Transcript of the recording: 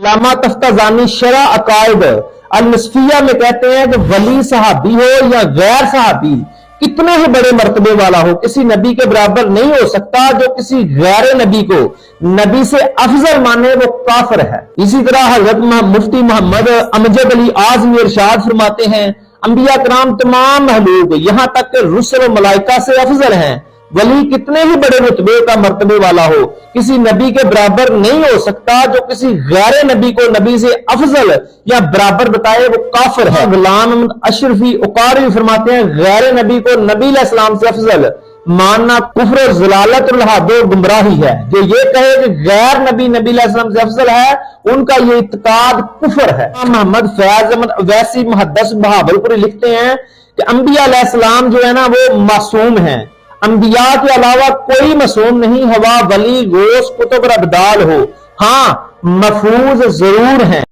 अल्लामा तफ्ताज़ानी शरह अकायद अल-नस्फिया में कहते हैं कि वली सहाबी हो या गैर सहाबी, कितने ही बड़े मर्तबे वाला हो, किसी नबी के बराबर नहीं हो सकता। जो किसी गैर नबी को नबी से अफजल माने वो काफिर है। इसी तरह हजरत मुफ्ती मोहम्मद अमजद अली आज़मी इरशाद फरमाते हैं, अंबिया कराम तमाम महलूक यहां तक कि रुसल व मलाइका से अफजल हैं। वली कितने ही बड़े रुतबे का मर्तबे वाला हो, किसी नबी के बराबर नहीं हो सकता। जो किसी गैर नबी को नबी से अफजल या बराबर बताए वो काफिर है। गुलाम अशरफी उकारी फरमाते हैं, गैर नबी को नबी अलैहिस्सलाम से अफजल मानना कुफ्र ज़लालत और हदो गुमराही है। जो ये कहे कि गैर नबी नबी अलैहिस्सलाम से अफजल है, उनका ये इत्काद कुफ्र है। मोहम्मद फैज अहमद वैसी मुहद्दिस बहावलपुरी लिखते हैं कि अंबिया अलैहिस्सलाम जो है ना वो मासूम है, अंबिया के अलावा कोई मासूम नहीं। हवा वली गोश कुतुब और अब्दाल हो, हाँ महफूज जरूर हैं।